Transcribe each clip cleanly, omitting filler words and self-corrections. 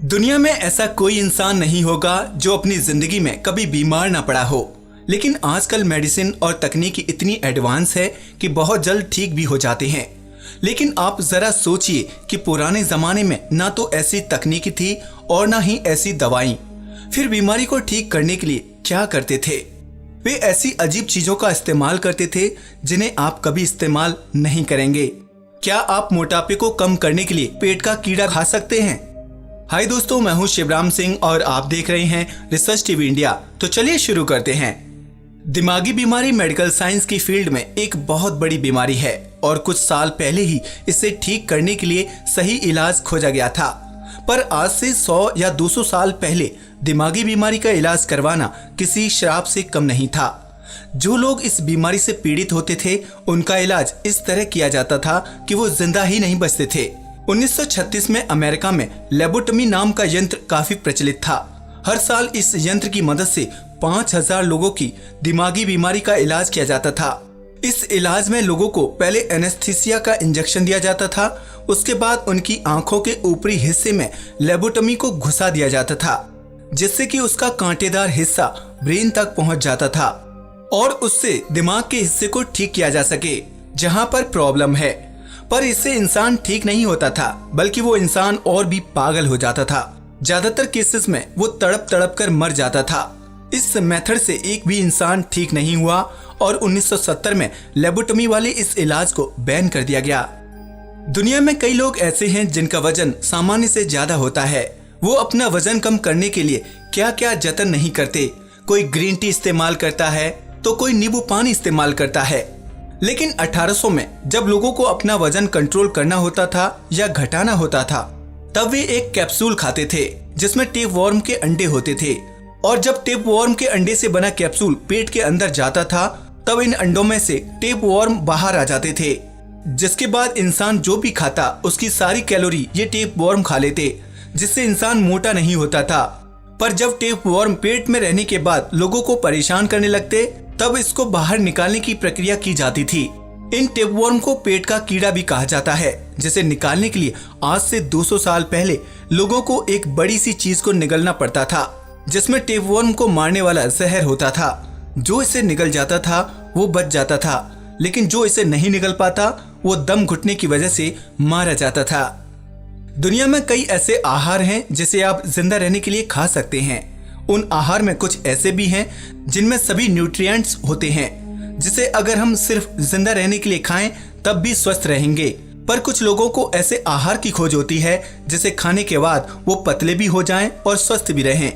दुनिया में ऐसा कोई इंसान नहीं होगा जो अपनी जिंदगी में कभी बीमार ना पड़ा हो। लेकिन आजकल मेडिसिन और तकनीक इतनी एडवांस है कि बहुत जल्द ठीक भी हो जाते हैं। लेकिन आप जरा सोचिए कि पुराने जमाने में ना तो ऐसी तकनीकी थी और ना ही ऐसी दवाई। फिर बीमारी को ठीक करने के लिए क्या करते थे? वे ऐसी अजीब चीजों का इस्तेमाल करते थे जिन्हें आप कभी इस्तेमाल नहीं करेंगे। क्या आप मोटापे को कम करने के लिए पेट का कीड़ा खा सकते हैं? हाय दोस्तों, मैं हूं शिवराम सिंह और आप देख रहे हैं रिसर्च टीवी इंडिया। तो चलिए शुरू करते हैं। दिमागी बीमारी मेडिकल साइंस की फील्ड में एक बहुत बड़ी बीमारी है और कुछ साल पहले ही इसे ठीक करने के लिए सही इलाज खोजा गया था। पर आज से 100 या 200 साल पहले दिमागी बीमारी का इलाज करवाना किसी श्राप से कम नहीं था। जो लोग इस बीमारी से पीड़ित होते थे उनका इलाज इस तरह किया जाता था कि वो जिंदा ही नहीं बचते थे। 1936 में अमेरिका में लेबोटमी नाम का यंत्र काफी प्रचलित था। हर साल इस यंत्र की मदद से 5000 लोगों की दिमागी बीमारी का इलाज किया जाता था। इस इलाज में लोगों को पहले एनेस्थीसिया का इंजेक्शन दिया जाता था। उसके बाद उनकी आंखों के ऊपरी हिस्से में लेबोटमी को घुसा दिया जाता था, जिससे कि उसका कांटेदार हिस्सा ब्रेन तक पहुंच जाता था और उससे दिमाग के हिस्से को ठीक किया जा सके जहां पर प्रॉब्लम है। पर इससे इंसान ठीक नहीं होता था, बल्कि वो इंसान और भी पागल हो जाता था। ज्यादातर केसेस में वो तड़प तड़प कर मर जाता था। इस मेथड से एक भी इंसान ठीक नहीं हुआ और 1970 में लेबोटमी वाले इस इलाज को बैन कर दिया गया। दुनिया में कई लोग ऐसे हैं जिनका वजन सामान्य से ज्यादा होता है। वो अपना वजन कम करने के लिए क्या क्या जतन नहीं करते। कोई ग्रीन टी इस्तेमाल करता है तो कोई नींबू पानी इस्तेमाल करता है। लेकिन 1800 में जब लोगों को अपना वजन कंट्रोल करना होता था या घटाना होता था, तब वे एक कैप्सूल खाते थे जिसमें टेपवॉर्म के अंडे होते थे। और जब टेपवॉर्म के अंडे से बना कैप्सूल पेट के अंदर जाता था, तब इन अंडों में से टेपवॉर्म बाहर आ जाते थे, जिसके बाद इंसान जो भी खाता उसकी सारी कैलोरी ये टेपवॉर्म खा लेते, जिससे इंसान मोटा नहीं होता था। पर जब टेपवॉर्म पेट में रहने के बाद लोगों को परेशान करने लगते, तब इसको बाहर निकालने की प्रक्रिया की जाती थी। इन टेपवॉर्म को पेट का कीड़ा भी कहा जाता है, जिसे निकालने के लिए आज से 200 साल पहले लोगों को एक बड़ी सी चीज को निगलना पड़ता था, जिसमें टेपवॉर्म को मारने वाला जहर होता था। जो इसे निगल जाता था वो बच जाता था, लेकिन जो इसे नहीं निगल पाता वो दम घुटने की वजह से मारा जाता था। दुनिया में कई ऐसे आहार हैं जिसे आप जिंदा रहने के लिए खा सकते हैं। उन आहार में कुछ ऐसे भी हैं जिनमें सभी न्यूट्रिएंट्स होते हैं, जिसे अगर हम सिर्फ जिंदा रहने के लिए खाएं तब भी स्वस्थ रहेंगे। पर कुछ लोगों को ऐसे आहार की खोज होती है जिसे खाने के बाद वो पतले भी हो जाएं और स्वस्थ भी रहें।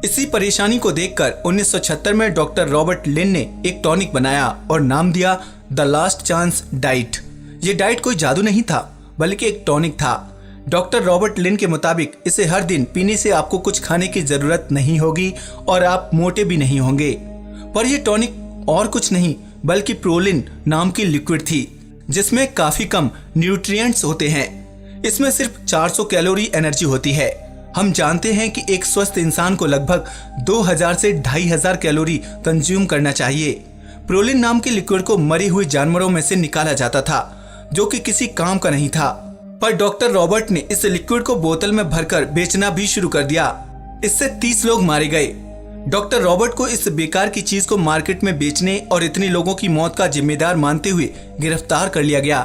इसी परेशानी को देखकर 1976 में डॉक्टर रॉबर्ट लिन ने एक टॉनिक बनाया और नाम दिया द लास्ट चांस डाइट। ये डाइट कोई जादू नहीं था, बल्कि एक टॉनिक था। डॉक्टर रॉबर्ट लिन के मुताबिक इसे हर दिन पीने से आपको कुछ खाने की जरूरत नहीं होगी और आप मोटे भी नहीं होंगे। पर यह टॉनिक और कुछ नहीं बल्कि प्रोलिन नाम की लिक्विड थी, जिसमें काफी कम न्यूट्रिएंट्स होते हैं। इसमें सिर्फ 400 कैलोरी एनर्जी होती है। हम जानते हैं कि एक स्वस्थ इंसान को लगभग 2000 से 2500 कैलोरी कंज्यूम करना चाहिए। प्रोलिन नाम की लिक्विड को मरे हुए जानवरों में से निकाला जाता था, जो कि किसी काम का नहीं था। पर डॉक्टर रॉबर्ट ने इस लिक्विड को बोतल में भरकर बेचना भी शुरू कर दिया। इससे 30 लोग मारे गए। डॉक्टर रॉबर्ट को इस बेकार की चीज को मार्केट में बेचने और इतने लोगों की मौत का जिम्मेदार मानते हुए गिरफ्तार कर लिया गया।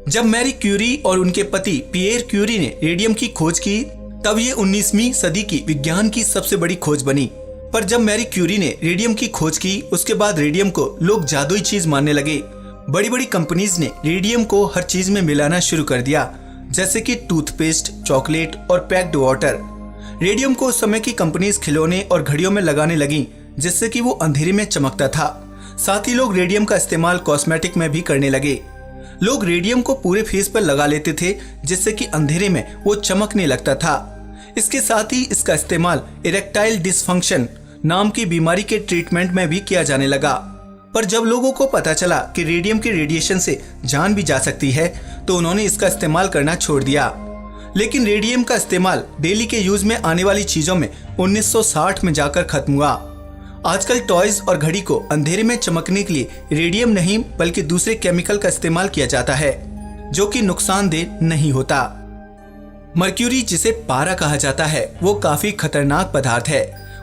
जब मैरी क्यूरी और उनके पति पियर क्यूरी ने रेडियम की खोज की, तब ये 19वीं सदी की विज्ञान की सबसे बड़ी खोज बनी। पर जब मैरी क्यूरी ने रेडियम की खोज की, उसके बाद रेडियम को लोग जादुई चीज मानने लगे। बड़ी बड़ी कंपनीज ने रेडियम को हर चीज में मिलाना शुरू कर दिया, जैसे कि टूथपेस्ट, चॉकलेट और पैक्ड वाटर। रेडियम को उस समय की कंपनीज खिलौने और घड़ियों में लगाने लगी, जिससे कि वो अंधेरे में चमकता था। साथ ही लोग रेडियम का इस्तेमाल कॉस्मेटिक में भी करने लगे। लोग रेडियम को पूरे फेस पर लगा लेते थे, जिससे कि अंधेरे में वो चमकने लगता था। इसके साथ ही इसका इस्तेमाल इरेक्टाइल डिसफंक्शन नाम की बीमारी के ट्रीटमेंट में भी किया जाने लगा। पर जब लोगों को पता चला कि रेडियम के रेडिएशन से जान भी जा सकती है, तो उन्होंने इसका इस्तेमाल करना छोड़ दिया। लेकिन रेडियम का इस्तेमाल डेली के यूज में आने वाली चीजों में 1960 में जाकर खत्म हुआ। आजकल टॉयज और घड़ी को अंधेरे में चमकने के लिए रेडियम नहीं बल्कि दूसरे केमिकल का इस्तेमाल किया जाता है, जो कि नुकसानदेह नहीं होता। मर्क्यूरी, जिसे पारा कहा जाता है, वो काफी खतरनाक पदार्थ है।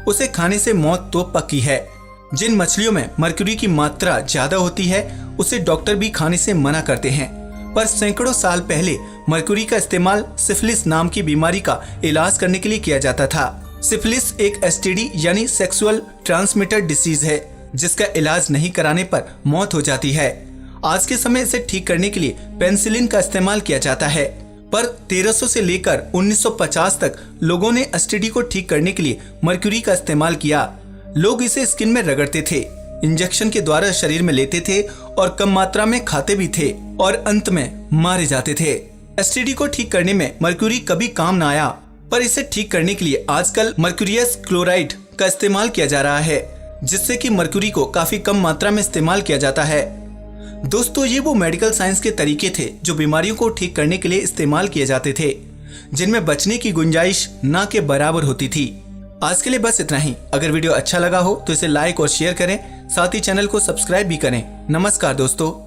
उसे खाने से मौत तो पक्की है। जिन मछलियों में मर्क्यूरी की मात्रा ज्यादा होती है उसे डॉक्टर भी खाने से मना करते हैं। पर सैकड़ों साल पहले मर्क्यूरी का इस्तेमाल सिफिलिस नाम की बीमारी का इलाज करने के लिए किया जाता था। सिफिलिस एक एसटीडी यानी सेक्सुअल ट्रांसमिटेड डिसीज है, जिसका इलाज नहीं कराने पर मौत हो जाती है। आज के समय इसे ठीक करने के लिए पेनिसिलिन का इस्तेमाल किया जाता है, पर 1300 से लेकर 1950 तक लोगों ने एसटीडी को ठीक करने के लिए मर्क्यूरी का इस्तेमाल किया। लोग इसे स्किन में रगड़ते थे, इंजेक्शन के द्वारा शरीर में लेते थे और कम मात्रा में खाते भी थे और अंत में मारे जाते थे। एसटीडी को ठीक करने में मर्क्यूरी कभी काम न आया, पर इसे ठीक करने के लिए आजकल मर्क्यूरियस क्लोराइड का इस्तेमाल किया जा रहा है, जिससे कि मर्क्यूरी को काफी कम मात्रा में इस्तेमाल किया जाता है। दोस्तों, ये वो मेडिकल साइंस के तरीके थे जो बीमारियों को ठीक करने के लिए इस्तेमाल किए जाते थे, जिनमें बचने की गुंजाइश ना के बराबर होती थी। आज के लिए बस इतना ही। अगर वीडियो अच्छा लगा हो तो इसे लाइक और शेयर करें, साथ ही चैनल को सब्सक्राइब भी करें। नमस्कार दोस्तों।